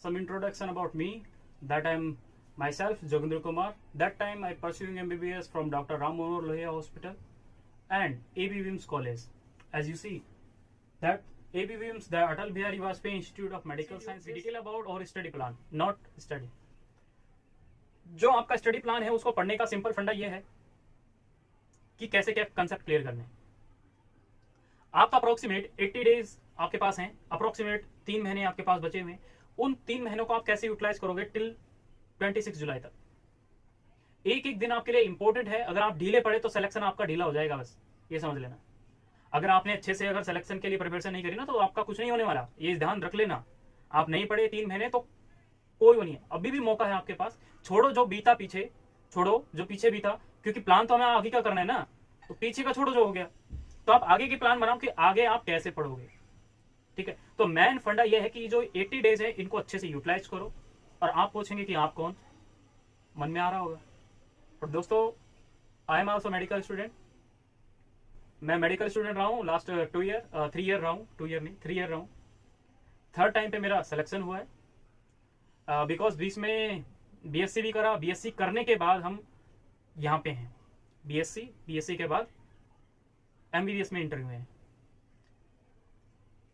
some introduction about me. That I'm myself, Jogendra Kumar. That time I pursuing MBBS from Dr. Ram Manohar Lohia Hospital and AB Wilms College. As you see, that AB Wilms, the Atal Bihari Vajpayee Institute of Medical Science, detail about our study plan, not study. जो आपका study plan है उसको पढ़ने का simple फंडा ये है कि कैसे क्या कंसेप्ट क्लियर करने। आपका अप्रोक्सीमेट 80 डेज आपके पास हैं, अप्रोक्सीमेट 3 महीने आपके पास बचे हुए हैं। उन 3 महीनों को आप कैसे यूटिलाइज करोगे टिल 26 जुलाई तक। एक एक दिन आपके लिए इंपॉर्टेंट है। अगर आप ढीले पड़े तो सिलेक्शन आपका ढीला हो जाएगा, बस ये समझ लेना। अगर आपने अच्छे से अगर सिलेक्शन के लिए प्रिपरेशन नहीं करी ना तो आपका कुछ नहीं होने वाला, ये ध्यान रख लेना। आप नहीं पढ़े 3 महीने तो कोई वो नहीं है, अभी भी मौका है आपके पास। छोड़ो जो बीता पीछे, छोड़ो जो पीछे बीता, क्योंकि प्लान तो हमें आगे का करना है ना, तो पीछे का छोड़ो जो हो गया। तो आप आगे की प्लान बनाओ कि आगे आप कैसे पढ़ोगे, ठीक है। तो मेन फंडा यह है कि जो 80 डेज है इनको अच्छे से यूटिलाइज करो। और आप पूछेंगे कि आप कौन, मन में आ रहा होगा। और दोस्तों, I am also medical student. मैं मेडिकल स्टूडेंट रहा हूँ लास्ट 3 ईयर रहा हूँ, 2 ईयर नहीं 3 ईयर रहा हूँ। 3rd टाइम पे मेरा सिलेक्शन हुआ है, बिकॉज बीच में बीएससी भी करा। बीएससी करने के बाद हम यहाँ पे हैं। बीएससी के बाद एमबीबीएस में इंटरव्यू है।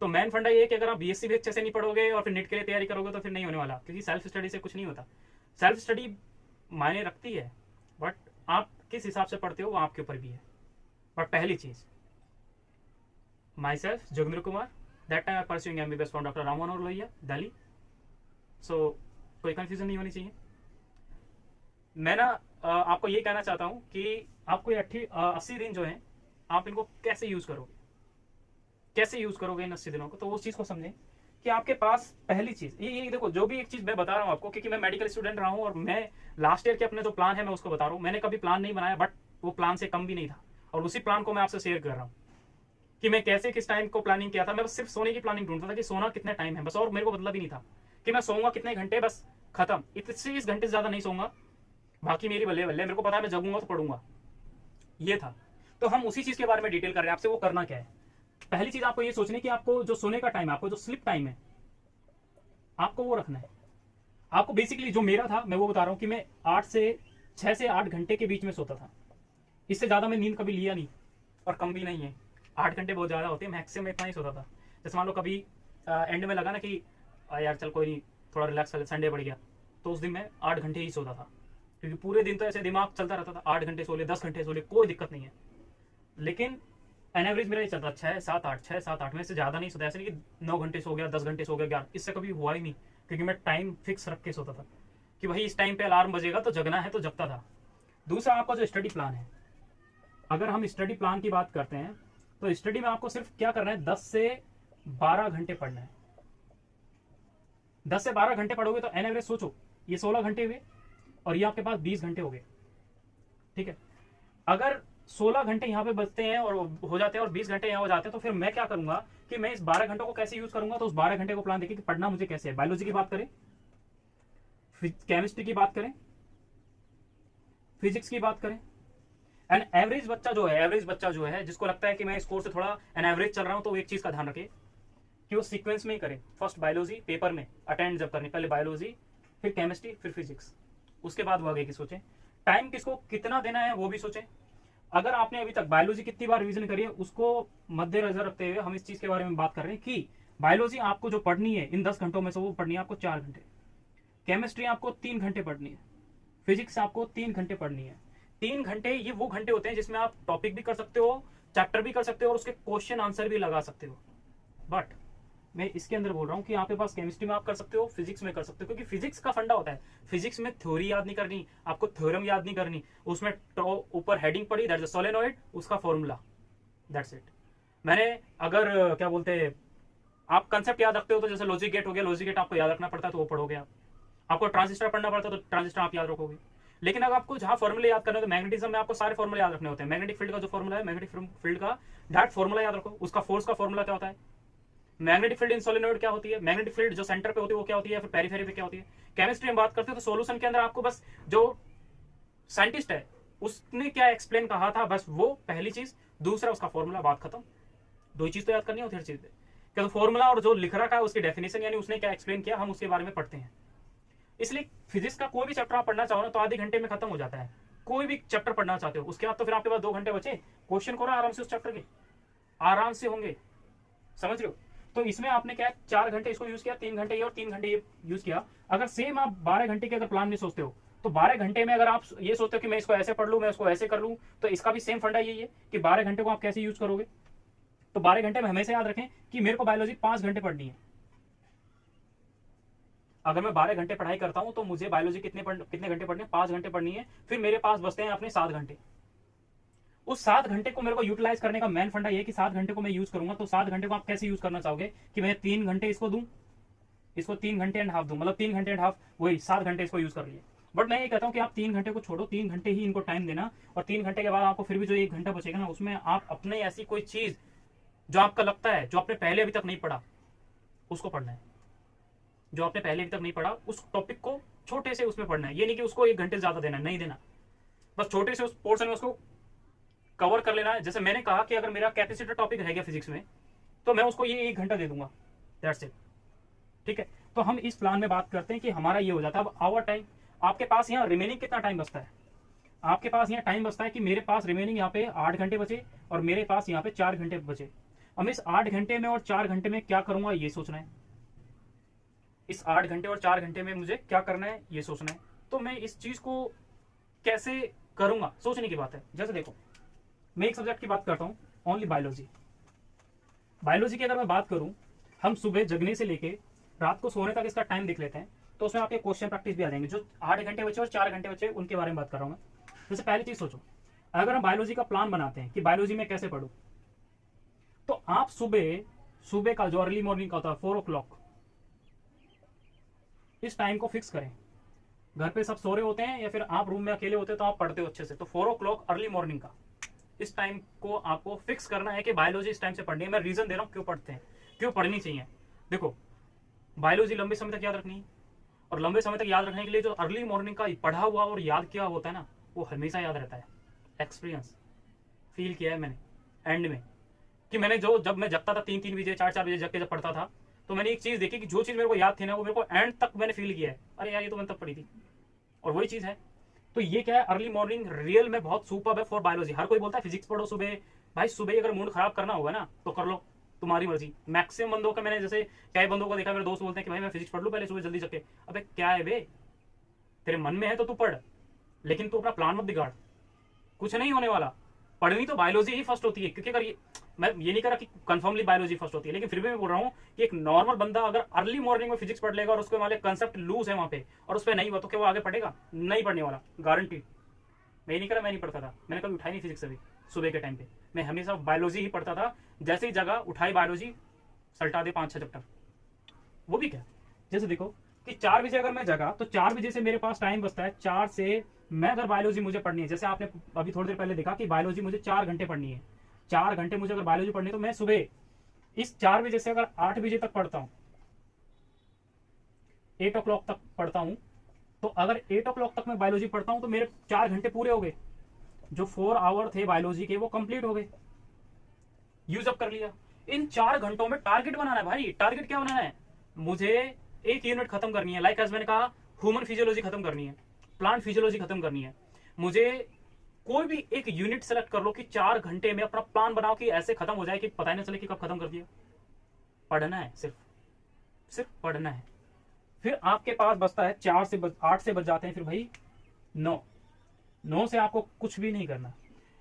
तो मेन फंडा ये है कि अगर आप बीएससी भी अच्छे से नहीं पढ़ोगे और फिर नीट के लिए तैयारी करोगे तो फिर नहीं होने वाला, क्योंकि सेल्फ स्टडी से कुछ नहीं होता। सेल्फ स्टडी मायने रखती है, बट आप किस हिसाब से पढ़ते हो वो आपके ऊपर भी है। बट पहली चीज, myself Joginder Kumar, that time I pursuing MBBS from doctor Ram Manohar Lohia, Delhi. So कोई कंफ्यूजन नहीं होनी चाहिए। मैं ना आपको ये कहना चाहता हूं कि आपको ये 80 दिन जो है आप इनको कैसे यूज करोगे, कैसे यूज करोगे इन 80 दिनों को, तो उस चीज को समझें कि आपके पास पहली चीज ये देखो, जो भी एक चीज मैं बता रहा हूं आपको, क्योंकि मैं मेडिकल स्टूडेंट रहा हूं और मैं लास्ट ईयर के अपने जो प्लान है मैं उसको बता रहा हूं। मैंने कभी प्लान नहीं बनाया, बट वो प्लान से कम भी नहीं था, और उसी प्लान को मैं आपसे शेयर कर रहा हूँ कि मैं कैसे किस टाइम को प्लानिंग किया था। मैं बस सिर्फ सोने की प्लानिंग ढूंढता था कि सोना कितने टाइम है बस, और मेरे को मतलब ही नहीं था कि मैं सोऊंगा कितने घंटे, बस खत्म। 21 घंटे से ज्यादा नहीं सोऊंगा, बाकी मेरी बल्ले बल्ले, मेरे को पता है मैं जगूंगा तो पढ़ूंगा, ये था। तो हम उसी चीज के बारे में डिटेल कर रहे हैं आपसे। वो करना क्या है, पहली चीज आपको ये सोचने की आपको जो सोने का टाइम है, आपको जो स्लिप टाइम है, आपको वो रखना है। आपको बेसिकली जो मेरा था मैं वो बता रहा हूं कि मैं 6 से 8 घंटे के बीच में सोता था। इससे ज्यादा मैं नींद कभी लिया नहीं, और कम भी नहीं है। 8 घंटे बहुत ज्यादा होते हैं, मैक्सिमम इतना ही सोता था। जैसे मान लो कभी एंड में लगा ना कि यार चल कोई नहीं, थोड़ा रिलैक्स कर, संडे बढ़ गया, तो उस दिन मैं 8 घंटे ही सोता था, क्योंकि पूरे दिन तो ऐसे दिमाग चलता रहता था। 8 घंटे सो ले, 10 घंटे सो ले, कोई दिक्कत नहीं है। लेकिन एन एवरेज मेरा ये चलता 6-7-8 में से ज्यादा नहीं सोता। ऐसे नहीं कि 9 घंटे सो गया, 10 घंटे सो गया, 11, इससे कभी हुआ ही नहीं, क्योंकि मैं टाइम फिक्स रख के सोता था कि भाई इस टाइम पे अलार्म बजेगा तो जगना है, तो जगता था। दूसरा, आपका जो स्टडी प्लान है, अगर हम स्टडी प्लान की बात करते हैं तो स्टडी में आपको सिर्फ क्या करना है, 10 से 12 घंटे पढ़ना है। 10 से 12 घंटे पढ़ोगे तो एन एवरेज सोचो, ये 16 घंटे हुए और ये आपके पास 20 घंटे हो गए, ठीक है। अगर 16 घंटे यहाँ पे बचते हैं और हो जाते हैं और 20 घंटे यहाँ हो जाते हैं, तो फिर मैं क्या करूंगा कि मैं इस 12 घंटों को कैसे यूज करूंगा। तो उस 12 घंटे को प्लान देखिए कि पढ़ना मुझे कैसे है। बायोलॉजी की बात करें, केमिस्ट्री की बात करें, फिजिक्स की बात करें। एन एवरेज बच्चा जो है जिसको लगता है कि मैं इस कोर्स से थोड़ा एन एवरेज चल रहा हूं, तो एक चीज का ध्यान रखे कि वो सीक्वेंस में ही करे। फर्स्ट बायोलॉजी पेपर में अटेंड जब करनी, पहले बायोलॉजी, फिर केमिस्ट्री, फिर फिजिक्स, उसके बाद वो आगे की सोचें। टाइम किसको कितना देना है वो भी सोचें। अगर आपने अभी तक बायोलॉजी कितनी बार रिवीजन करी है उसको मद्देनजर रखते हुए हम इस चीज के बारे में बात कर रहे हैं कि बायोलॉजी आपको जो पढ़नी है इन 10 घंटों में से वो पढ़नी है आपको 4 घंटे, केमिस्ट्री आपको 3 घंटे पढ़नी है, फिजिक्स आपको 3 घंटे पढ़नी है। 3 घंटे ये वो घंटे होते हैं जिसमें आप टॉपिक भी कर सकते हो, चैप्टर भी कर सकते हो और उसके क्वेश्चन आंसर भी लगा सकते हो। बट मैं इसके अंदर बोल रहा हूँ कि आपके पास केमिस्ट्री में आप कर सकते हो, फिजिक्स में कर सकते हो, क्योंकि फिजिक्स का फंडा होता है। फिजिक्स में थ्योरी याद नहीं करनी, आपको थ्योरम याद नहीं करनी, उसमें ऊपर हेडिंग पड़ी, दैट्स अ सोलेनॉइड, उसका फॉर्मूला, दैट्स इट। मैंने अगर क्या बोलते हैं, आप कंसेप्ट याद रखते हो तो जैसे लॉजिक गेट हो गया, लॉजिक गेट आपको याद रखना पड़ता है तो वो पढ़ोगे आप। आपको ट्रांजिस्टर पढ़ना पड़ता है तो ट्रांजिस्टर आप याद रखोगे। लेकिन अगर आपको जहां फॉर्मूले याद करने हो तो मैग्नेटिज्म में आपको सारे फॉर्मूले याद रखने होते हैं। मैग्नेटिक फील्ड का जो फॉर्मूला है, मैग्नेटिक फील्ड का डायरेक्ट फॉर्मूला याद रखो। उसका फोर्स का फॉर्मूला क्या होता है, मैग्नेटिक फील्ड इन सोलेनॉइड क्या होती है, मैग्नेटिक फील्ड जो सेंटर पे होती है वो क्या होती है, फिर पेरिफेरी पे क्या होती है। केमिस्ट्री में बात करते हो तो सॉल्यूशन के अंदर आपको बस जो साइंटिस्ट है उसने क्या एक्सप्लेन कहा था, बस वो पहली चीज। दूसरा उसका फॉर्मूला, बात खत्म। 2 चीज तो याद करनी होती है हर चीज पे। क्या तो फॉर्मूला और जो लिख रखा है उसकी डेफिनेशन यानी उसने क्या एक्सप्लेन किया हम उसके बारे में पढ़ते हैं। इसलिए फिजिक्स का कोई भी चैप्टर आप पढ़ना चाहो ना तो आधे घंटे में खत्म हो जाता है। कोई भी चैप्टर पढ़ना चाहते हो उसके बाद तो फिर आपके पास 2 घंटे बचे, क्वेश्चन करो आराम से उस चैप्टर के, आराम से होंगे, समझ रहे हो। तो इसमें आपने क्या 4 घंटे इसको यूज किया, 3 घंटे ये और 3 घंटे ये यूज किया। अगर सेम आप 12 घंटे के अगर प्लान में सोचते हो तो 12 घंटे में अगर आप ये सोचते हो कि मैं इसको ऐसे पढ़ लूँ, मैं इसको ऐसे कर लूँ, तो इसका भी सेम फंडा यही है कि 12 घंटे को आप कैसे यूज करोगे। तो 12 घंटे में हमेशा याद रखें कि मेरे को बायोलॉजी 5 घंटे पढ़नी है। अगर मैं 12 घंटे पढ़ाई करता हूं तो मुझे बायोलॉजी कितने घंटे पढ़ने, 5 घंटे पढ़नी है। फिर मेरे पास बचते हैं अपने 7 घंटे। उस 7 घंटे को मेरे को यूटिलाइज करने का मेन फंडा ये कि 7 घंटे को मैं यूज करूंगा। तो 7 घंटे को आप कैसे यूज करना चाहोगे कि मैं 3 घंटे इसको दूं, इसको 3 घंटे एंड हाफ दूं, मतलब 3 घंटे एंड हाफ, वही 7 घंटे इसको यूज कर लिए। बट मैं ये कहता हूं कि आप 3 घंटे को छोड़ो, 3 घंटे ही इनको टाइम देना, और 3 घंटे के बाद आपको फिर भी जो 1 घंटा बचेगा ना उसमें आप अपने ऐसी कोई चीज जो आपका लगता है जो आपने पहले अभी तक नहीं पढ़ा उसको पढ़ना है। जो आपने पहले अभी तक नहीं पढ़ा उस टॉपिक को छोटे से उसमें पढ़ना है। ये नहीं कि उसको 1 घंटे ज्यादा देना, नहीं देना, बस छोटे से उस पोर्शन में उसको कवर कर लेना है। जैसे मैंने कहा कि अगर मेरा कैपेसिटर टॉपिक रह गया फिजिक्स में तो मैं उसको ये 1 घंटा दे दूंगा, दैट्स इट, ठीक है। तो हम इस प्लान में बात करते हैं कि हमारा ये हो जाता है। अब आवर टाइम, आपके पास यहाँ रिमेनिंग कितना टाइम बचता है, आपके पास यहाँ टाइम बचता है कि मेरे पास रिमेनिंग यहाँ पे 8 घंटे बचे और मेरे पास यहाँ पे 4 घंटे बचे। अब इस 8 घंटे में और 4 घंटे में क्या करूंगा ये सोचना है। इस 8 घंटे और 4 घंटे में मुझे क्या करना है ये सोचना है। तो मैं इस चीज को कैसे करूंगा सोचने की बात है। जैसे देखो मैं एक सब्जेक्ट की बात करता हूं, ओनली बायोलॉजी। बायोलॉजी की अगर मैं बात करूं, हम सुबह जगने से लेके रात को सोने तक इसका टाइम देख लेते हैं। तो उसमें आपके क्वेश्चन प्रैक्टिस भी आ जाएंगे। जो 8 घंटे बचे और 4 घंटे बचे उनके बारे में बात कर रहा हूं मैं। जैसे पहली चीज सोचो, अगर हम बायोलॉजी का प्लान बनाते हैं कि बायोलॉजी में कैसे पढ़ूं, तो आप सुबह का जो अर्ली मॉर्निंग का होता है 4 o'clock, इस टाइम को फिक्स करें। घर पे सब सो रहे होते हैं या फिर आप रूम में अकेले होते हैं तो आप पढ़ते हो अच्छे से, तो 4 o'clock अर्ली मॉर्निंग का इस टाइम को आपको फिक्स करना है कि बायोलॉजी इस टाइम से पढ़नी है। मैं रीजन दे रहा हूं क्यों पढ़ते हैं, क्यों पढ़नी चाहिए। देखो बायोलॉजी लंबे समय तक याद रखनी है, और लंबे समय तक याद रखने के लिए जो अर्ली मॉर्निंग का पढ़ा हुआ और याद किया होता है ना वो हमेशा याद रहता है। एक्सपीरियंस फील किया है मैंने एंड में कि मैंने जो जब मैं जगता था 3-3 बजे 4-4 बजे जग के जब पढ़ता था तो मैंने एक चीज देखी कि जो चीज मेरे को याद थी ना वो मेरे को एंड तक मैंने फील किया है, अरे यार ये तो मैंने तब पढ़ी थी, और वही चीज है। तो ये क्या है, अर्ली मॉर्निंग रियल में बहुत सुपर है फॉर बायोलॉजी। हर कोई बोलता है फिजिक्स पढ़ो सुबह, भाई सुबह अगर मूड खराब करना होगा ना तो कर लो, तुम्हारी मर्जी। मैक्सिमम बंदों का मैंने जैसे क्या बंदों को देखा, मेरे दोस्त बोलते हैं कि भाई मैं फिजिक्स पढ़ लूं पहले सुबह जल्दी जग के। अबे क्या है बे, तेरे मन में है तो तू पढ़, लेकिन तू अपना प्लान मत बिगाड़, कुछ नहीं होने वाला। पढ़नी तो बायोलॉजी ही फर्स्ट होती है, क्योंकि अगर मैं ये नहीं कह रहा कि कंफर्मली बायोलॉजी फर्स्ट होती है, लेकिन फिर भी मैं बोल रहा हूँ कि एक नॉर्मल बंदा अगर अर्ली मॉर्निंग में फिजिक्स पढ़ लेगा और उसके वाले कंसेप्ट लूज है वहां पे और उस पर नहीं हुआ तो क्या वो आगे पढ़ेगा, नहीं पढ़ने वाला, गारंटी। मैं ये नहीं कह रहा मैं नहीं पढ़ता था, मैंने कभी उठाई नहीं फिजिक्स अभी सुबह के टाइम पे, मैं हमेशा बायोलॉजी ही पढ़ता था। जैसे ही जगह उठाई बायोलॉजी सल्टा दे 5-6 चैप्टर। वो भी क्या, जैसे देखो कि 4 बजे अगर मैं जगा तो 4 बजे से मेरे पास टाइम बचता है 4 से, मैं अगर बायोलॉजी मुझे पढ़नी है, जैसे आपने अभी थोड़ी देर पहले देखा कि बायोलॉजी मुझे 4 घंटे पढ़नी है, 4 घंटे मुझे अगर बायोलॉजी पढ़नी है तो मैं सुबह इस 4 बजे से अगर 8 बजे तक पढ़ता हूं, 8 o'clock तक पढ़ता हूं, तो अगर 8 o'clock तक मैं बायोलॉजी पढ़ता हूं तो मेरे 4 घंटे पूरे हो गए, जो 4 आवर थे बायोलॉजी के वो कंप्लीट हो गए, यूज अप कर लिया। इन 4 घंटों में टारगेट बनाना है भाई। टारगेट क्या बनाना है, मुझे एक यूनिट खत्म करनी है, लाइक एज मैंने कहा ह्यूमन फिजियोलॉजी खत्म करनी है, प्लांट फिजियोलॉजी खत्म करनी है। मुझे कोई भी एक यूनिट सेलेक्ट कर लो कि 4 घंटे में अपना प्लान बनाओ कि ऐसे खत्म हो जाए कि पता ही नहीं चले कि कब खत्म कर दिया। पढ़ना है, सिर्फ पढ़ना है। फिर आपके पास बचता है 8 से बच जाते हैं फिर भाई 9 से आपको कुछ भी नहीं करना,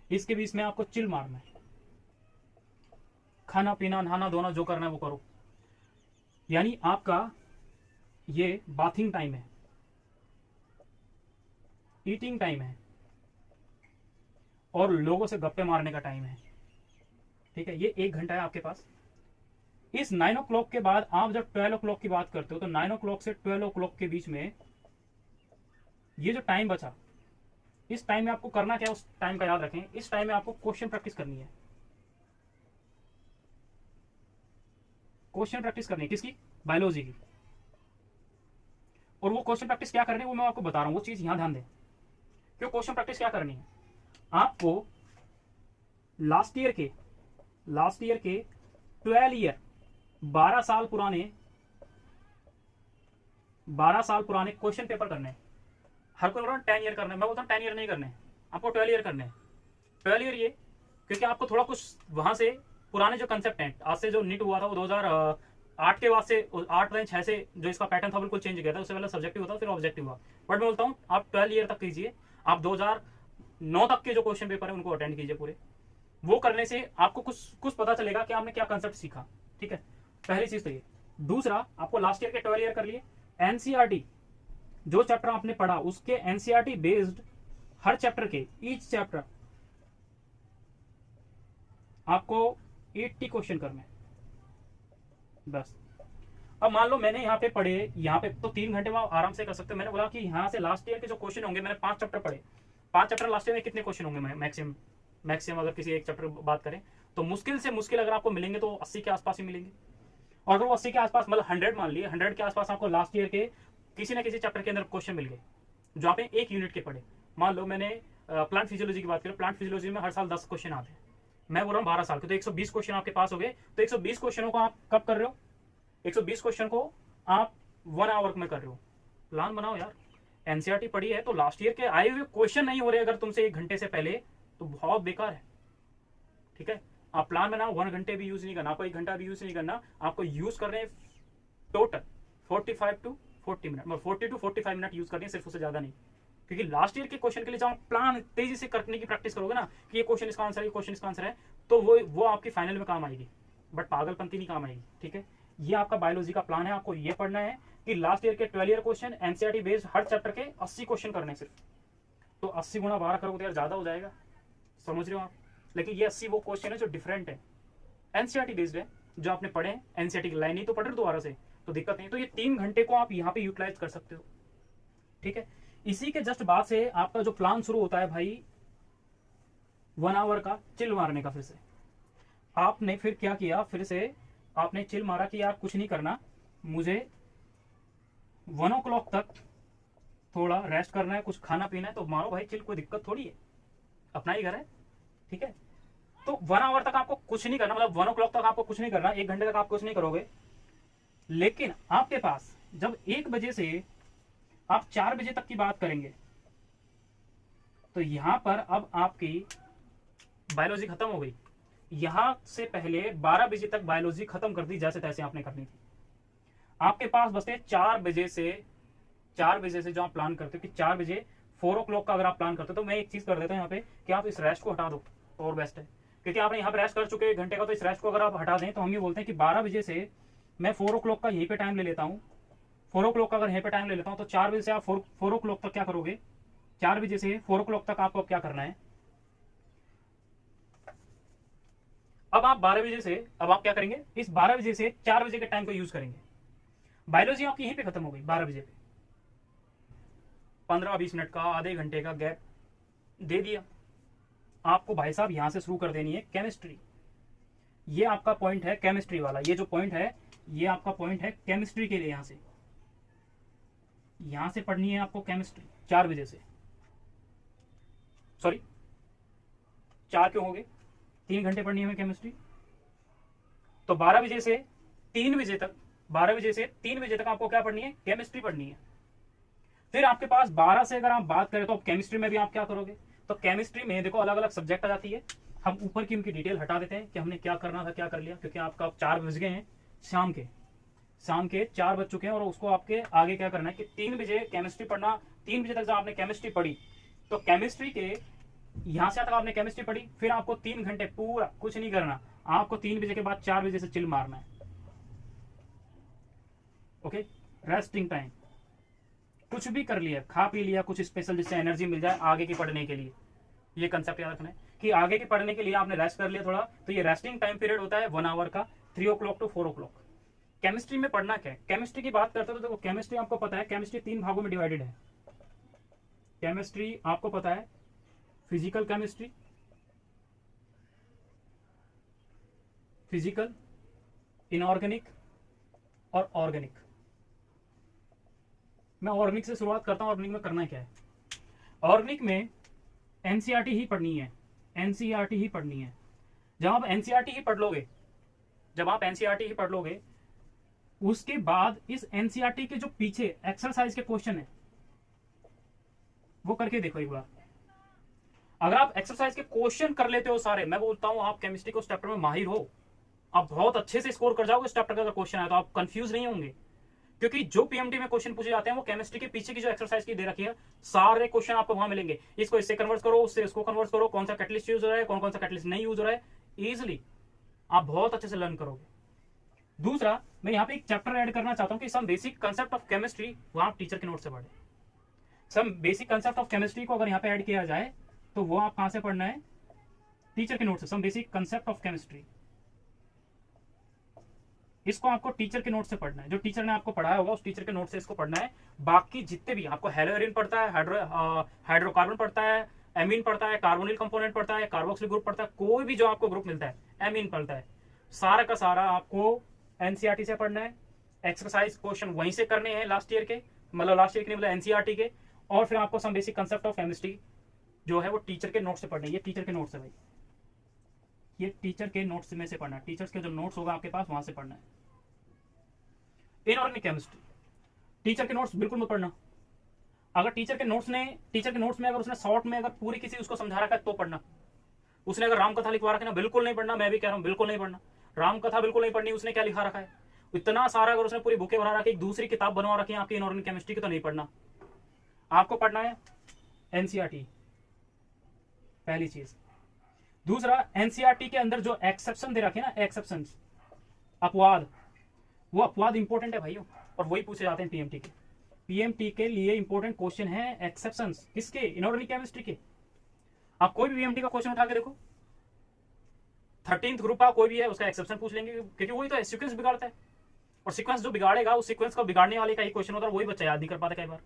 इसके बीच में आपको चिल मारना है, खाना पीना नहाना धोना जो करना है वो करो। यानी आपका ये बाथिंग टाइम है, ईटिंग टाइम है और लोगों से गप्पे मारने का टाइम है, ठीक है। ये 1 घंटा है आपके पास। इस 9 o'clock के बाद आप जब 12 o'clock की बात करते हो तो 9 o'clock से 12 o'clock के बीच में ये जो टाइम बचा, इस टाइम में आपको करना क्या, उस टाइम का याद रखें। इस टाइम में आपको क्वेश्चन प्रैक्टिस करनी है, क्वेश्चन प्रैक्टिस करनी है किसकी, बायोलॉजी की। और वो क्वेश्चन प्रैक्टिस क्या करनी है वो मैं आपको बता रहा हूं, वो चीज यहां ध्यान दें। क्यों क्वेश्चन प्रैक्टिस क्या करनी है, आपको लास्ट ईयर के 12 ईयर 12 साल पुराने 12 साल पुराने क्वेश्चन पेपर करने हैं। हर कोई बोल रहा है 10 ईयर करना है, मैं बोलता हूँ 10 ईयर नहीं करने, आपको 12 ईयर करने हैं। 12 ईयर ये क्योंकि आपको थोड़ा कुछ वहां से पुराने जो कंसेप्ट हैं, आज से जो नीट हुआ था वो 2008 के बाद से 8 या 6 से जो इसका पैटर्न था बिल्कुल चेंज किया था। उससे पहले सब्जेक्टिव होता फिर ऑब्जेक्टिव हुआ। बट मैं बोलता हूँ आप 12 ईयर तक कीजिए, आप 2009 तक के जो क्वेश्चन पेपर है उनको अटेंड कीजिए पूरे। वो करने से आपको कुछ पता चलेगा कि आपने क्या कंसेप्ट सीखा। ठीक है, पहली चीज तो ये। दूसरा, आपको लास्ट ईयर के 12 ईयर कर लिए, एनसीईआरटी जो चैप्टर आपने पढ़ा उसके एनसीईआरटी बेस्ड हर चैप्टर के ईच चैप्टर आपको 80 क्वेश्चन करने बस। अब मान लो मैंने यहाँ पे पढ़े, यहाँ पे तो 3 घंटे में आप आराम से कर सकते हो। मैंने बोला कि यहाँ से लास्ट ईयर के जो क्वेश्चन होंगे, मैंने 5 चैप्टर पढ़े, 5 चैप्टर लास्ट ईयर में कितने क्वेश्चन होंगे मैक्सिमम अगर किसी एक चैप्टर बात करें तो मुश्किल से मुश्किल अगर आपको मिलेंगे तो 80 के आसपास ही मिलेंगे। और अगर वो 80 के आसपास मतलब 100 मान लिए, 100 के आसपास आपको लास्ट ईयर के किसी ना किसी चैप्टर के अंदर क्वेश्चन मिल गए जो आपने एक यूनिट के पढ़े। मान लो मैंने प्लांट फिजियोलॉजी की बात करें, प्लांट फिजियोलॉजी में हर साल 10 क्वेश्चन आते हैं, मैं बोल रहा हूँ 12 साल के, तो 120 क्वेश्चन आपके पास हो गए। तो 120 क्वेश्चनों को आप कब कर रहे हो? 120 क्वेश्चन को आप 1 आवर में कर रहे हो। प्लान बनाओ यार, एनसीईआरटी पढ़ी है तो लास्ट ईयर के आए हुए क्वेश्चन नहीं हो रहे अगर तुमसे 1 घंटे से पहले, तो बहुत बेकार है। ठीक है, आप प्लान बनाओ, 1 घंटे भी यूज नहीं करना, आपको 1 घंटा भी यूज नहीं करना, आपको यूज कर रहे हैं टोटल 45 टू 40 मिनट, मतलब 40 टू 45 मिनट यूज करनी है, सिर्फ उससे ज्यादा नहीं। क्योंकि लास्ट ईयर के क्वेश्चन के लिए जब आप प्लान तेजी से करने की प्रैक्टिस करोगे ना कि ये क्वेश्चन इसका आंसर है, ये क्वेश्चन इसका आंसर है, तो वो आपकी फाइनल में काम आएगी, बट पागलपंती नहीं काम आएगी। ठीक है, ये आपका बायोलॉजी का प्लान है। आपको ये पढ़ना है कि लास्ट ईयर के 12 ईयर क्वेश्चन एनसीईआरटी बेस्ड हर चैप्टर के 80 क्वेश्चन करने सिर्फ, तो 80 गुणा 12 करोगे तो यार ज्यादा हो जाएगा, समझ रहे हो आप। लेकिन ये 80 वो क्वेश्चन है जो डिफरेंट है, एनसीईआरटी बेस्ड है, जो आपने पढ़े हैं एनसीईआरटी की लाइन नहीं तो पढ़ रहे दोबारा से, तो दिक्कत नहीं। तो ये 3 घंटे को आप यहाँ पे यूटिलाइज कर सकते हो। ठीक है, इसी के जस्ट बाद से आपका जो प्लान शुरू होता है भाई 1 आवर का चिल मारने का। फिर से आपने फिर क्या किया, फिर से आपने चिल मारा कि यार कुछ नहीं करना, मुझे 1 o'clock तक थोड़ा रेस्ट करना है, कुछ खाना पीना है, तो मारो भाई चिल, कोई दिक्कत थोड़ी है, अपना ही घर है। ठीक है, तो 1 आवर तक आपको कुछ नहीं करना, मतलब 1 o'clock तक आपको कुछ नहीं करना, 1 घंटे तक आप कुछ नहीं करोगे। लेकिन आपके पास जब 1 बजे से आप 4 बजे तक की बात करेंगे तो यहां पर अब आपकी बायोलॉजी खत्म हो गई। यहां से पहले 12 बजे तक बायोलॉजी खत्म कर दी जैसे तैसे आपने करनी थी। आपके पास बसते 4 बजे से जो आप प्लान करते हो कि 4 बजे 4 o'clock का अगर आप प्लान करते हो, तो मैं एक चीज कर देता हूं यहाँ पे कि आप इस रेस्ट को हटा दो और बेस्ट है। क्योंकि आपने यहाँ पे रेस्ट कर चुके 1 घंटे का, तो इस रेस्ट को अगर आप हटा दें तो हम ये बोलते हैं कि 12 बजे से मैं 4 o'clock का यहीं पे टाइम ले लेता हूँ। 4 o'clock का अगर यहीं पे टाइम ले लेता हूँ तो 4 बजे से आप 4 o'clock तक क्या करोगे, 4 बजे से 4 o'clock तक आपको क्या करना है। अब आप 12 बजे से अब आप क्या करेंगे, इस 12 बजे से 4 बजे के टाइम को यूज करेंगे। बायोलॉजी आपकी यहीं पे खत्म हो गई 12 बजे पे, 15-20 मिनट का, आधे घंटे का गैप दे दिया। आपको भाई साहब यहां से शुरू कर देनी है केमिस्ट्री। ये आपका पॉइंट है केमिस्ट्री वाला, ये जो पॉइंट है ये आपका पॉइंट है केमिस्ट्री के लिए। यहां से पढ़नी है आपको केमिस्ट्री 4 बजे से, सॉरी 4 क्यों हो गए, 3 घंटे पढ़नी है हमें केमिस्ट्री। तो 12 बजे से 3 बजे तक, 12 बजे से 3 बजे तक आपको क्या पढ़नी है, केमिस्ट्री पढ़नी है। फिर आपके पास 12 से अगर आप बात करें तो केमिस्ट्री में भी आप क्या करोगे, तो केमिस्ट्री में देखो अलग अलग सब्जेक्ट आ जाती है। हम ऊपर की उनकी डिटेल हटा देते हैं कि हमने क्या करना था क्या कर लिया, क्योंकि आपका 4 बज गए हैं, शाम के 4 बज चुके हैं, और उसको आपके आगे क्या करना है कि 3 बजे केमिस्ट्री पढ़ना। 3 बजे तक जब आपने केमिस्ट्री पढ़ी तो केमिस्ट्री के यहां से तक आपने केमिस्ट्री पढ़ी, फिर आपको 3 घंटे पूरा कुछ नहीं करना, आपको 3 बजे के बाद 4 बजे से चिल मारना है। ओके, रेस्टिंग टाइम, कुछ भी कर लिया, खा पी लिया कुछ स्पेशल जिससे एनर्जी मिल जाए आगे की पढ़ने के लिए। ये कंसेप्ट याद रखना है कि आगे की पढ़ने के लिए आपने रेस्ट कर लिया थोड़ा, तो ये रेस्टिंग टाइम पीरियड होता है 1 आवर का, 3 o'clock टू 4 o'clock। केमिस्ट्री में पढ़ना क्या है, केमिस्ट्री की बात करते हो तो देखो केमिस्ट्री आपको पता है, केमिस्ट्री 3 भागों में डिवाइडेड है। केमिस्ट्री आपको पता है, फिजिकल केमिस्ट्री, फिजिकल, इनऑर्गेनिक और ऑर्गेनिक। मैं ऑर्गेनिक से शुरुआत करता हूं। ऑर्गेनिक में करना क्या है, ऑर्गेनिक में एनसीईआरटी ही पढ़नी है, एनसीईआरटी ही पढ़नी है। जब आप एनसीईआरटी ही पढ़ लोगे, जब आप एनसीईआरटी ही पढ़ लोगे उसके बाद इस एनसीईआरटी के जो पीछे एक्सरसाइज के क्वेश्चन है वो करके देखो एक बार। अगर आप एक्सरसाइज के क्वेश्चन कर लेते हो सारे, मैं बोलता हूं आप केमिस्ट्री को चैप्टर में माहिर हो, आप बहुत अच्छे से स्कोर कर जाओगे इस चैप्टर का। अगर क्वेश्चन आया तो आप कंफ्यूज नहीं होंगे, क्योंकि जो पीएमटी में क्वेश्चन पूछे जाते हैं वो केमिस्ट्री के पीछे की जो एक्सरसाइज की दे रखी है, सारे क्वेश्चन आपको वहां मिलेंगे। इसको इससे कन्वर्ट करो, उससे इसको कन्वर्ट करो, कौन सा कैटलिस्ट यूज हो रहा है, कौन कौन सा कैटलिस्ट नहीं यूज हो रहा है, इजिली आप बहुत अच्छे से लर्न करोगे। दूसरा, मैं यहाँ पे एक चैप्टर ऐड करना चाहता हूँ कि some basic concept of chemistry, वहां आप टीचर के नोट से पढ़े। Some basic concept of chemistry को अगर यहाँ पे ऐड किया जाए तो वो आप कहां से पढ़ना है, टीचर के नोट से। Some basic concept of chemistry, इसको आपको टीचर के नोट से पढ़ना है। जो टीचर ने आपको पढ़ाया होगा उस टीचर के नोट से इसको पढ़ना है। बाकी जितने भी आपको हेलोरिन पढ़ता है, हाइड्रोकार्बन पढ़ता है, एमीन पढ़ता है, कार्बोनिल कंपोनेंट पढ़ता है, कार्बोक्सिल ग्रुप पढ़ता है, कोई भी जो आपको ग्रुप मिलता है, एमीन पढ़ता है, सारा का सारा आपको एनसीईआरटी से पढ़ना है। एक्सरसाइज क्वेश्चन वहीं से करने हैं लास्ट ईयर के, मतलब लास्ट ईयर के मतलब एनसीईआरटी के। और फिर आपको some basic concept of chemistry जो है वो टीचर के नोट से पढ़ना है। ये टीचर के नोट से भाई, ये टीचर के नोट्स में से पढ़ना है। टीचर्स के जो नोट्स होगा आपके पास वहां से पढ़ना है। इनऑर्गेनिक केमिस्ट्री टीचर के नोट्स बिल्कुल मत पढ़ना। अगर टीचर के नोट्स में अगर उसने शॉर्ट में अगर पूरी किसी उसको समझा रखा है तो पढ़ना। उसने अगर राम कथा लिखवा रखा है ना, बिल्कुल नहीं पढ़ना। मैं भी कह रहा हूं बिल्कुल नहीं पढ़ना, राम कथा बिल्कुल नहीं पढ़नी। उसने क्या लिखा रखा है इतना सारा, अगर उसने पूरी बुकें भरा रखी, एक दूसरी किताब बनवा रखी है आपकी इनऑर्गेनिक केमिस्ट्री की, तो नहीं पढ़ना। आपको पढ़ना है एनसीईआरटी, पहली चीज। दूसरा, एनसीईआरटी के अंदर जो एक्सेप्शन दे रखे ना, एक्सेप्शन, अपवाद, वो अपवाद इंपॉर्टेंट है भाइयों, और वही पूछे जाते हैं पीएमटी के। पीएमटी के लिए इंपॉर्टेंट क्वेश्चन है एक्सेप्शंस, किसके, इनऑर्गेनिक केमिस्ट्री के। आप कोई भी पीएमटी का क्वेश्चन उठा के देखो, 13th ग्रुप का कोई भी है उसका एक्सेप्शन पूछ लेंगे, क्योंकि वही तो सीक्वेंस बिगाड़ता है। और सीक्वेंस जो बिगाड़ेगा, उस सीक्वेंस को बिगाड़ने वाले का एक क्वेश्चन होता है, वही बच्चा याद नहीं कर पाता कई बार।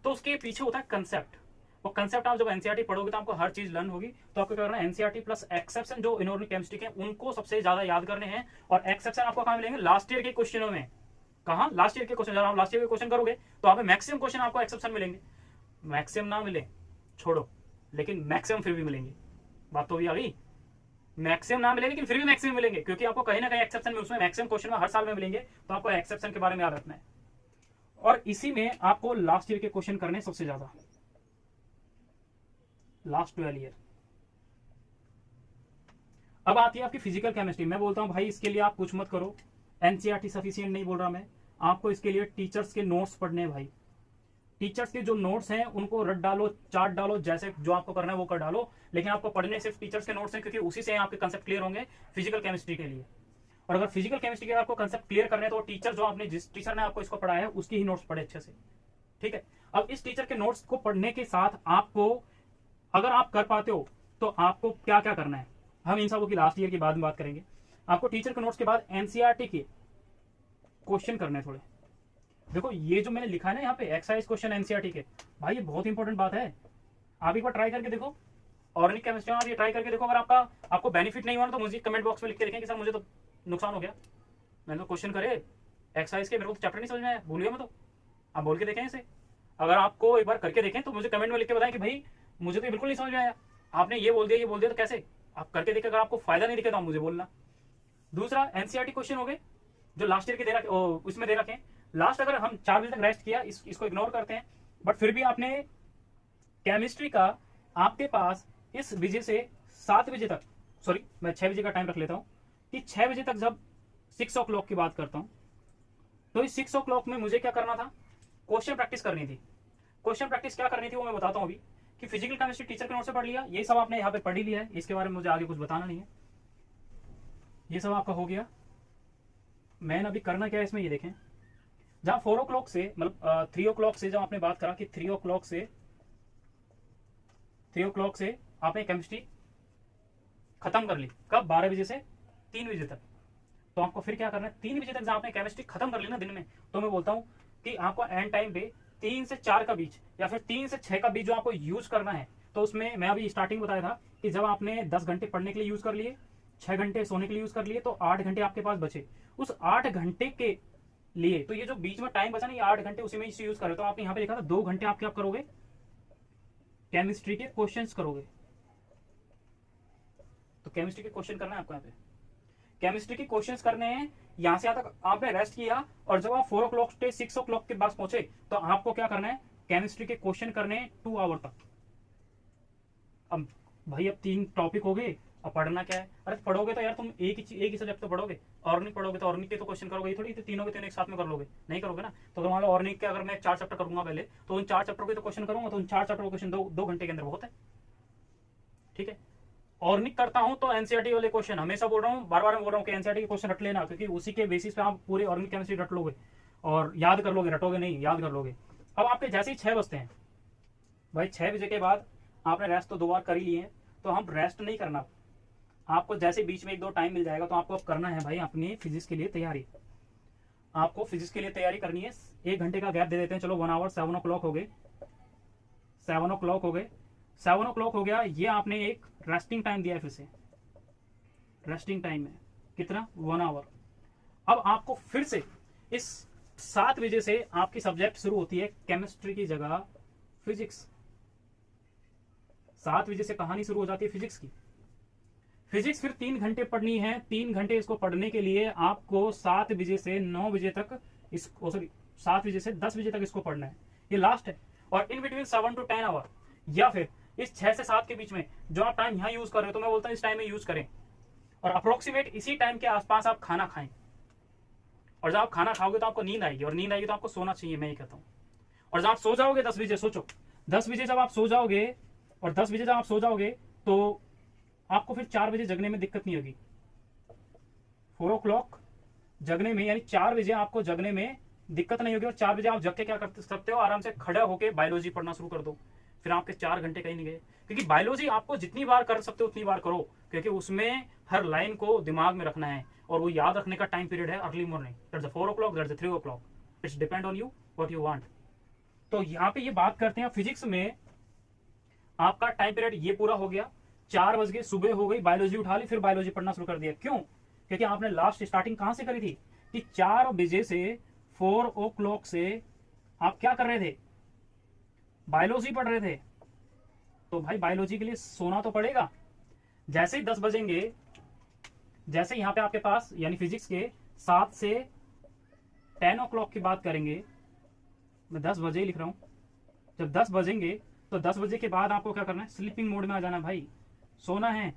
तो उसके पीछे होता है कंसेप्ट। वो कंसेप्ट आप जब एनसीईआरटी पढ़ोगे तो आपको हर चीज लर्न होगी। तो आपको क्या करना है, एनसीईआरटी प्लस एक्सेप्शन जो इनऑर्गेनिक केमिस्ट्री के उनको सबसे ज्यादा याद करने हैं। और एक्सेप्शन आपको कहां मिलेंगे, लास्ट ईयर के क्वेश्चनों में। कहां, लास्ट ईयर के क्वेश्चन। जब आप लास्ट ईयर के क्वेश्चन करोगे तो आप मैक्सिमम क्वेश्चन आपको एक्सेप्शन मिलेंगे। मैक्सिमम ना मिले छोड़ो, लेकिन मैक्सिमम फिर भी मिलेंगे। बात तो भी आ गई, मैक्सिमम ना मिले लेकिन फिर भी मैक्सिमम मिलेंगे, क्योंकि आपको कहीं ना कहीं एक्सेप्शन में, उसमें मैक्सिमम क्वेश्चन में हर साल में मिलेंगे। तो आपको एक्सेप्शन के बारे में याद रखना है। और इसी में आपको लास्ट ईयर के क्वेश्चन करने सबसे ज्यादा, लास्ट 12 ईयर। अब आती है आपकी फिजिकल केमिस्ट्री। मैं बोलता हूं भाई इसके लिए आप कुछ मत करो, एनसीईआरटी सफिशिएंट नहीं बोल रहा मैं, आपको इसके लिए टीचर्स के नोट्स पढ़ने हैं भाई। टीचर्स के जो नोट्स हैं उनको रट डालो, चार्ट डालो, जैसे जो आपको करना है वो कर डालो, लेकिन आपको पढ़ने सिर्फ टीचर्स के नोट्स हैं, क्योंकि उसी से आपके कंसेप्ट क्लियर होंगे फिजिकल केमिस्ट्री के लिए। और अगर फिजिकल केमिस्ट्री के आपको कंसेप्ट क्लियर करने हैं तो टीचर जो आपने, जिस टीचर ने आपको इसको पढ़ाया है उसकी ही नोट्स पढ़े अच्छे से, ठीक है। अब इस टीचर के नोट्स को पढ़ने के साथ आपको, अगर आप कर पाते हो तो आपको क्या क्या करना है, हम इन सबों की लास्ट ईयर की बाद में बात करेंगे। आपको टीचर के नोट्स के बाद एनसीईआरटी के क्वेश्चन करने हैं थोड़े। देखो ये जो मैंने लिखा है ना यहाँ पे, एक्सरसाइज क्वेश्चन एनसीईआरटी के, भाई ये बहुत इंपॉर्टेंट बात है। आप एक बार ट्राई करके देखो, ऑर्गेनिक केमिस्ट्री में आप ये ट्राई करके देखो। अगर आपको बेनिफिट नहीं हुआ ना तो मुझे कमेंट बॉक्स में लिख के देखें कि सर मुझे तो नुकसान हो गया, मैंने तो क्वेश्चन करे एक्सरसाइज के, मेरे को तो चैप्टर नहीं समझ में आया, भूल गया मैं। तो आप बोल के देखें इसे, अगर आपको एक बार करके देखें तो मुझे कमेंट में लिख के बताएं कि भाई मुझे तो बिल्कुल नहीं समझ में आया, आपने ये बोल दिया तो कैसे। आप करके देखें, अगर आपको फायदा नहीं दिखे तो आप मुझे बोलना। दूसरा, एनसीईआरटी क्वेश्चन हो गए जो लास्ट ईयर के दे रखे, उसमें दे रखे हैं। लास्ट अगर हम 4 बजे तक रेस्ट किया, इसको इग्नोर करते हैं, बट फिर भी आपने केमिस्ट्री का, आपके पास इस बजे से 7 बजे तक, सॉरी मैं 6 बजे का टाइम रख लेता हूं, कि 6 बजे तक जब 6 o'clock की बात करता हूं, तो इस 6 o'clock में मुझे क्या करना था, क्वेश्चन प्रैक्टिस करनी थी। क्वेश्चन प्रैक्टिस क्या करनी थी वो मैं बताता हूं अभी। कि फिजिकल केमिस्ट्री टीचर के नोट से पढ़ लिया, ये सब आपने यहाँ पे पढ़ ही लिया है, इसके बारे में मुझे आगे कुछ बताना नहीं है, ये सब आपका हो गया। मैंने अभी करना क्या है इसमें, ये देखें, जहां 4 o'clock से, मतलब 3 o'clock से, जब आपने बात करा कि 3 o'clock से आपने केमिस्ट्री खत्म कर ली, कब, 12 बजे से 3 बजे तक। तो आपको फिर क्या करना है, 3 बजे तक जब आपने केमिस्ट्री खत्म कर ली ना दिन में, तो मैं बोलता हूं कि आपको एंड टाइम पे 3 से 4 का बीच, या फिर 3 से 6 का बीच जो आपको यूज करना है। तो उसमें मैं अभी स्टार्टिंग बताया था कि जब आपने 10 घंटे पढ़ने के लिए यूज कर लिए, 6 घंटे सोने के लिए यूज कर लिए, तो 8 घंटे आपके पास बचे। उस 8 घंटे के लिए, तो ये जो बीच में टाइम बचा ना, ये 8 घंटे उसी में इसे यूज करें। तो आपने यहाँ पे लिखा था 2 घंटे आप क्या करोगे, केमिस्ट्री के क्वेश्चंस करोगे। तो केमिस्ट्री के क्वेश्चन करना है आपको यहाँ पे। केमिस्ट्री के क्वेश्चंस करने हैं, यहाँ से यहाँ तक आपने रेस्ट किया, और जब आप 4 o'clock से 6 o'clock के पास पहुंचे तो आपको क्या करना है, केमिस्ट्री के क्वेश्चन करने हैं 2 आवर तक। अब भाई अब 3 टॉपिक हो गए, अब पढ़ना क्या है? अरे पढ़ोगे तो यार तुम एक ही सब्जेक्ट तो पढ़ोगे, ऑर्गेनिक पढ़ोगे तो ऑर्गेनिक के तो क्वेश्चन करोगे, थोड़ी तीनों के तीनों एक साथ में कर लोगे, नहीं करोगे ना। तो अगर मान लो ऑर्गेनिक के अगर मैं 4 चैप्टर करूंगा पहले, तो उन 4 चैप्टर के तो क्वेश्चन करूंगा, तो उन 4 चैप्टर क्वेश्चन 2 घंटे के अंदर बहुत है, ठीक है। ऑर्गेनिक करता हूं तो एनसीईआरटी वाले क्वेश्चन, हमेशा बोल रहा हूँ, बार बार बोल रहा हूँ कि एनसीईआरटी के क्वेश्चन रट लेना, क्योंकि उसी के बेसिस पे आप पूरे ऑर्गेनिक केमिस्ट्री रट लोगे और याद कर लोगे, रटोगे नहीं, याद कर लोगे। अब आपके जैसे ही 6 बजते हैं भाई, 6 बजे के बाद आपने रेस्ट तो 2 बार कर ही लिए हैं, तो हम रेस्ट नहीं करना आपको। जैसे बीच में 1-2 टाइम मिल जाएगा तो आपको अब करना है भाई अपनी फिजिक्स के लिए तैयारी। आपको फिजिक्स के लिए तैयारी करनी है। 1 घंटे का गैप दे देते हैं, चलो 1 आवर, 7 o'clock हो गए, 7 o'clock हो गए, 7 o'clock हो गया, ये आपने एक रेस्टिंग टाइम दिया है, फिर से रेस्टिंग टाइम है कितना, 1 आवर। अब आपको फिर से इस 7 बजे से आपकी सब्जेक्ट शुरू होती है केमिस्ट्री की जगह फिजिक्स। 7 बजे से कहानी शुरू हो जाती है फिजिक्स की। फिजिक्स फिर 3 घंटे पढ़नी है। 3 घंटे इसको पढ़ने के लिए आपको 7 बजे से 9 बजे तक इसको, सॉरी 7 बजे से 10 बजे तक इसको पढ़ना है, ये लास्ट है। और इन बिटवीन 7 to 10 आवर, या फिर इस 6 से 7 के बीच में जो आप टाइम यहाँ यूज कर रहे हो, तो मैं बोलता हूँ इस टाइम में यूज करें, और अप्रोक्सीमेट इसी टाइम के आसपास आप खाना खाएं। और जब आप खाना खाओगे तो आपको नींद आएगी, और नींद आएगी तो आपको सोना चाहिए, मैं ये कहता हूँ। और जब आप सो जाओगे 10 बजे, सोचो 10 बजे जब आप सो जाओगे, और 10 बजे जब आप सो जाओगे तो आपको फिर 4 बजे जगने में दिक्कत नहीं होगी। 4 o'clock जगने में, यानी 4 बजे आपको जगने में दिक्कत नहीं होगी। और 4 बजे आप जग के क्या कर सकते हो, आराम से खड़ा होकर बायोलॉजी पढ़ना शुरू कर दो। फिर आपके 4 घंटे कहीं नहीं गए, क्योंकि बायोलॉजी आपको जितनी बार कर सकते हो उतनी बार करो, क्योंकि उसमें हर लाइन को दिमाग में रखना है, और वो याद रखने का टाइम पीरियड है early morning. That's 4 o'clock, that's 3 o'clock, it's depend on you what you want. तो यहाँ पे ये बात करते हैं फिजिक्स में, आपका टाइम पीरियड ये पूरा हो गया, 4 बज गए, सुबह हो गई, बायोलॉजी उठा ली, फिर बायोलॉजी पढ़ना शुरू कर दिया। क्यों? क्योंकि आपने लास्ट स्टार्टिंग कहां से करी थी कि 4 बजे से 4 o'clock से आप क्या कर रहे थे, बायोलॉजी पढ़ रहे थे। तो भाई बायोलॉजी के लिए सोना तो पड़ेगा। जैसे ही 10 बजेंगे, जैसे यहाँ पे आपके पास, यानी फिजिक्स के 7 से 10 o'clock की बात करेंगे, मैं 10 बजे ही लिख रहा हूं। जब 10 बजेंगे तो 10 बजे के बाद आपको क्या करना है, स्लीपिंग मोड में आ जाना भाई, सोना है।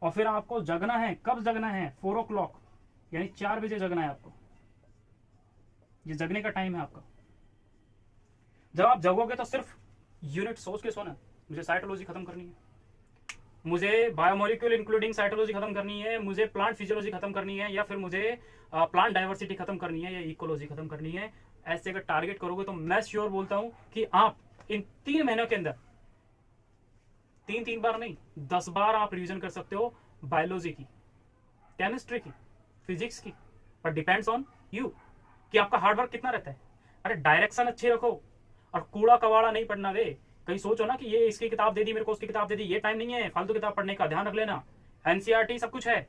और फिर आपको जगना है, कब जगना है, 4 o'clock, यानी 4 बजे जगना है आपको। ये जगने का टाइम है आपका। जब आप जगोगे तो सिर्फ यूनिट सोच के सोना, मुझे साइटोलॉजी खत्म करनी है, मुझे बायोमोलिक्यूल इंक्लूडिंग साइटोलॉजी खत्म करनी है, मुझे प्लांट फिजियोलॉजी खत्म करनी है, या फिर मुझे प्लांट डाइवर्सिटी खत्म करनी है, या इकोलॉजी खत्म करनी है। ऐसे अगर टारगेट करोगे तो मैं श्योर बोलता हूं कि आप इन 3 महीनों के अंदर 3 बार नहीं, 10 बार आप रिवीजन कर सकते हो बायोलॉजी की, केमिस्ट्री की, फिजिक्स की। बट डिपेंड्स ऑन यू कि आपका हार्डवर्क कितना रहता है। अरे डायरेक्शन अच्छी रखो, और कूड़ा कवाड़ा नहीं पढ़ना वे। कहीं सोचो ना कि ये इसकी किताब दे दी मेरे को, उसकी किताब दे दी, ये टाइम नहीं है फालतू किताब पढ़ने का, ध्यान रख लेना। एनसीईआरटी सब कुछ है,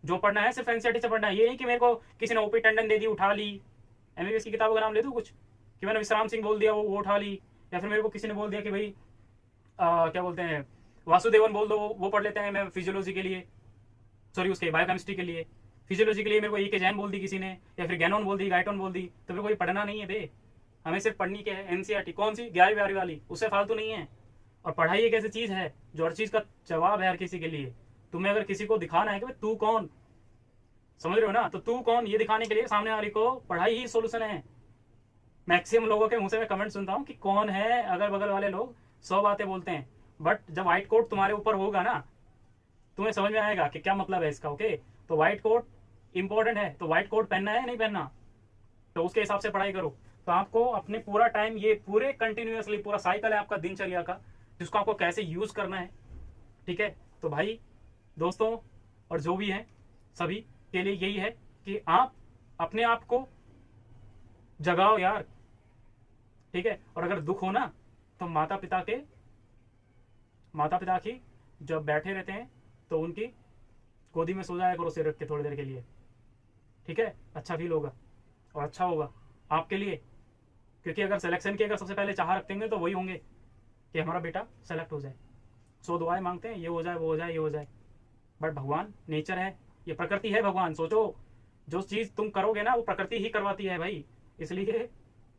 जो पढ़ना है सिर्फ एनसीईआरटी से पढ़ना है। ये नहीं कि मेरे को किसी ने ओपी टंडन दे दी, उठा ली, एमबीबीएस की किताबों का नाम ले दूं कुछ, कि मैंने विश्राम सिंह बोल दिया वो उठा ली, या फिर मेरे को किसी ने बोल दिया कि भाई क्या बोलते हैं, वासुदेवन बोल दो, वो पढ़ लेते हैं मैं फिजियोलॉजी के लिए, सॉरी उसके बायोकेमिस्ट्री के लिए। फिजियोलॉजी के लिए मेरे को ई के जैन बोल दी किसी ने, या फिर गैनोन बोल दी, गाइटोन बोल दी, तो मेरे को ये पढ़ना नहीं है बे। हमें सिर्फ पढ़नी क्या है, एनसीईआरटी। कौन सी, 11वीं 12वीं वाली, उससे फालतू नहीं है। और पढ़ाई एक ऐसी चीज है जो हर चीज का जवाब है हर किसी के लिए। तुम्हें अगर किसी को दिखाना है कि तू कौन, समझ रहे हो ना, तो तू कौन ये दिखाने के लिए सामने वाले को पढ़ाई ही सोल्यूशन है। मैक्सिमम लोगों के मुंह से मैं कमेंट सुनता हूँ कि कौन है, अगल बगल वाले लोग 100 बातें बोलते हैं, बट जब व्हाइट कोट तुम्हारे ऊपर होगा ना, तुम्हें समझ में आएगा कि क्या मतलब है इसका। ओके, तो व्हाइट कोट इंपॉर्टेंट है, तो व्हाइट कोट पहनना है नहीं पहनना, तो उसके हिसाब से पढ़ाई करो। तो आपको अपने पूरा टाइम, ये पूरे कंटिन्यूअसली पूरा साइकिल है आपका दिनचर्या का, जिसको आपको कैसे यूज करना है, ठीक है। तो भाई दोस्तों और जो भी है सभी के लिए यही है कि आप अपने आप को जगाओ यार, ठीक है। और अगर दुख हो ना तो माता पिता की जब बैठे रहते हैं तो उनकी गोदी में सो जाया करो सिर रख के थोड़ी देर के लिए, ठीक है। अच्छा फील होगा और अच्छा होगा आपके लिए, क्योंकि अगर सिलेक्शन की अगर सबसे पहले चाह रखते होंगे तो वही होंगे कि हमारा बेटा सेलेक्ट हो जाए। 100 दुआएं मांगते हैं, ये हो जाए, वो हो जाए, ये हो जाए, बट भगवान, नेचर है, ये प्रकृति है भगवान। सोचो, जो चीज़ तुम करोगे ना वो प्रकृति ही करवाती है भाई। इसलिए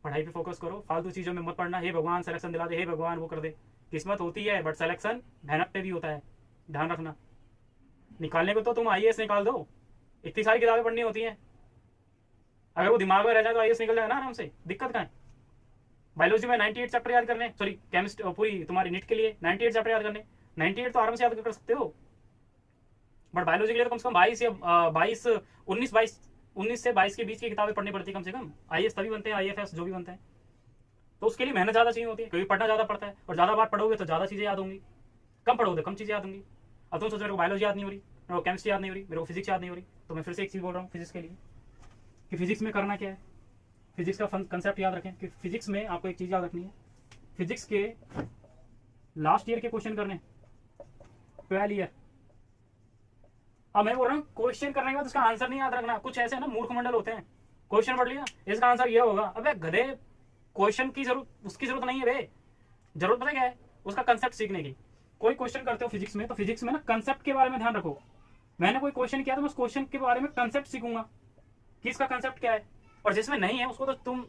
पढ़ाई पे फोकस करो, फालतू चीज़ों में मत पढ़ना। हे भगवान सिलेक्शन दिला दे, हे भगवान वो कर दे। किस्मत होती है बट सिलेक्शन मेहनत पे भी होता है, ध्यान रखना। निकालने को तो तुम आईएएस निकाल दो, इतनी सारी किताबें पढ़नी होती हैं। अगर वो दिमाग में रह जाए तो आईएएस निकल जाएगा ना आराम से, दिक्कत कहाँ है। बायोलॉजी में 98 चैप्टर याद करने, सॉरी केमिस्ट्री पूरी तुम्हारी नीट के लिए 98 चैप्टर याद करने, 98 तो आराम से याद कर सकते हो। बट बायोलॉजी के लिए तो कम से कम 22 या 19 से 22 के बीच की किताबें पढ़नी पड़ती है कम से कम। आईएएस तभी बनते हैं, आईएफएस जो भी बनते हैं। तो उसके लिए मेहनत ज़्यादा चाहिए होती है, क्योंकि पढ़ना ज़्यादा पड़ता है। और ज़्यादा बार पढ़ोगे तो ज़्यादा चीज़ें याद होंगी, कम पढ़ोगे कम चीज़ें याद होंगी। अब तुम सोच मेरे को बायोलॉजी याद नहीं हो रही, मेरे को केमिस्ट्री याद नहीं हो रही, मेरे को फिजिक्स याद नहीं हो रही, तो मैं फिर से एक चीज़ बोल रहा हूँ फिजिक्स के लिए कि फिजिक्स में करना क्या है। फिजिक्स का कंसेप्ट याद रखें कि फिजिक्स में आपको एक चीज़ याद रखनी है, फिजिक्स के लास्ट ईयर के क्वेश्चन करने, 12 ईयर। अब मैं बोल रहा हूँ क्वेश्चन करने के बाद उसका आंसर नहीं याद रखना। कुछ ऐसे ना मूर्ख मंडल होते हैं, क्वेश्चन पढ़ लिया इसका आंसर ये होगा। अबे गधे, क्वेश्चन की उसकी जरूरत नहीं है बे। जरूरत पता क्या है, उसका कंसेप्ट सीखने की। कोई क्वेश्चन करते हो फिजिक्स में, तो फिजिक्स में ना कंसेप्ट के बारे में ध्यान रखो। मैंने कोई क्वेश्चन किया तो मैं उस क्वेश्चन के बारे में कंसेप्ट सीखूंगा कि इसका कंसेप्ट क्या है। और जिसमें नहीं है उसको तो तुम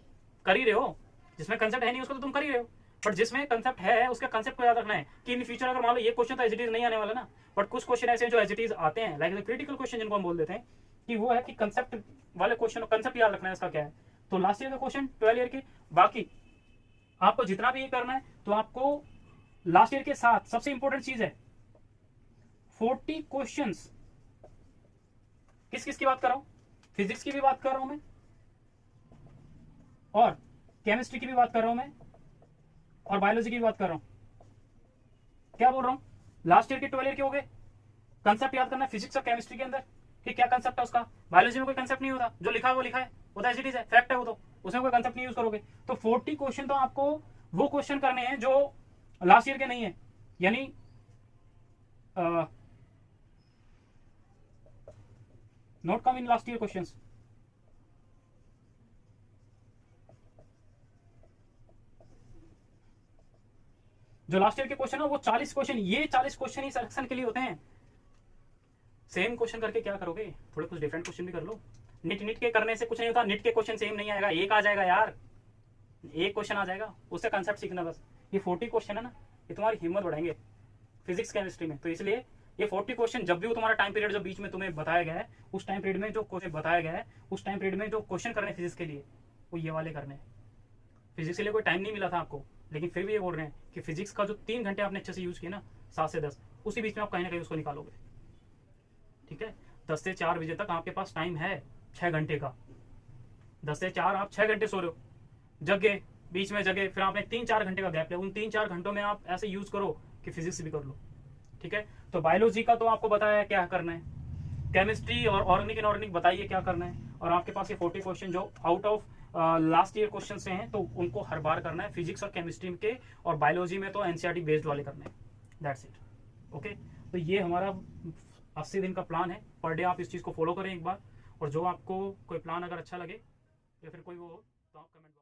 कर ही रहे हो, जिसमें कंसेप्ट है नहीं उसको तो तुम कर ही रहे हो। बट जिसमें कंसेप्ट है उसका कंसेप्ट को याद रखना है कि इन फ्यूचर अगर मान लो ये क्वेश्चन तो एज इट इज नहीं आने वाला ना, बट कुछ क्वेश्चन ऐसे हैं जो एज इट इज आते हैं, लाइक क्रिटिकल क्वेश्चन जिनको हम बोल देते हैं, कि वो है कि कंसेप्ट वाले क्वेश्चन, कंसेप्ट याद रखना है इसका क्या है। तो लास्ट ईयर का क्वेश्चन 12 ईयर के। बाकी आपको जितना भी ये करना है तो आपको लास्ट ईयर के साथ सबसे इंपॉर्टेंट चीज है 40 क्वेश्चंस। किस किस की बात कर रहा हूं, फिजिक्स की भी बात कर रहा हूं मैं, और केमिस्ट्री की भी बात कर रहा हूं मैं, और बायोलॉजी की भी बात कर रहा हूं। क्या बोल रहा हूं, लास्ट ईयर के 12 ईयर के हो गए। कंसेप्ट याद करना है फिजिक्स और केमिस्ट्री के अंदर कि क्या कंसेप्ट है उसका। बायोलॉजी में कोई कंसेप्ट नहीं होता, जो लिखा है वो लिखा है, वो तो एज इट इज है, फैक्ट है वो, तो उसमें कोई कंसेप्ट नहीं यूज करोगे। तो 40 क्वेश्चन तो आपको वो क्वेश्चन करने हैं जो लास्ट ईयर के नहीं है, यानी note come in last year questions. जो लास्ट ईयर के क्वेश्चन है वो 40 क्वेश्चन, ये 40 क्वेश्चन ही सिलेक्शन के लिए होते हैं। सेम क्वेश्चन करके क्या करोगे, थोड़े कुछ डिफरेंट क्वेश्चन भी कर लो। निट के करने से कुछ नहीं होता, निट के क्वेश्चन सेम नहीं आएगा, एक आ जाएगा यार, एक क्वेश्चन आ जाएगा, उससे कंसेप्ट सीखना बस। ये 40 क्वेश्चन है ना, ये तुम्हारी हिम्मत बढ़ाएंगे फिजिक्स केमिस्ट्री में। तो इसलिए ये 40 क्वेश्चन जब भी वो तुम्हारा टाइम पीरियड जो बीच में तुम्हें बताया गया है, उस टाइम पीरियड में जो क्वेश्चन बताया गया है, उस टाइम पीरियड में जो क्वेश्चन करने फिजिक्स के लिए, वो ये वाले करने हैं। फिजिक्स के लिए कोई टाइम नहीं मिला था आपको, लेकिन फिर भी ये बोल रहे हैं कि फिजिक्स का जो 3 घंटे आपने अच्छे से यूज किया ना, 7 से 10, उसी बीच में आप कहीं ना कहीं उसको निकालोगे। ठीक है, 10 से 4 बजे तक आपके पास टाइम है 6 घंटे का। 10 से 4 आप 6 घंटे सो रहे हो, जगे बीच में जगे, फिर आपने 3-4 घंटे का गैप लिया, उन 3-4 घंटों में आप ऐसे यूज करो कि फिजिक्स भी कर लो। ठीक है, तो बायोलॉजी का तो आपको बताया क्या करना है, केमिस्ट्री और ऑर्गेनिक इनऑर्गेनिक बताइए क्या करना है। और आपके पास ये 40 क्वेश्चन जो out of last year question से हैं, तो उनको हर बार करना है। फिजिक्स और केमिस्ट्री के और बायोलॉजी में तो एनसीईआरटी बेस्ड वाले करने हैं, दैट्स इट। ओके, तो ये हमारा 80 दिन का प्लान है। पर डे आप इस चीज़ को फॉलो करें एक बार, और जो आपको कोई प्लान अगर अच्छा लगे या फिर कोई वो हो तो आप कमेंट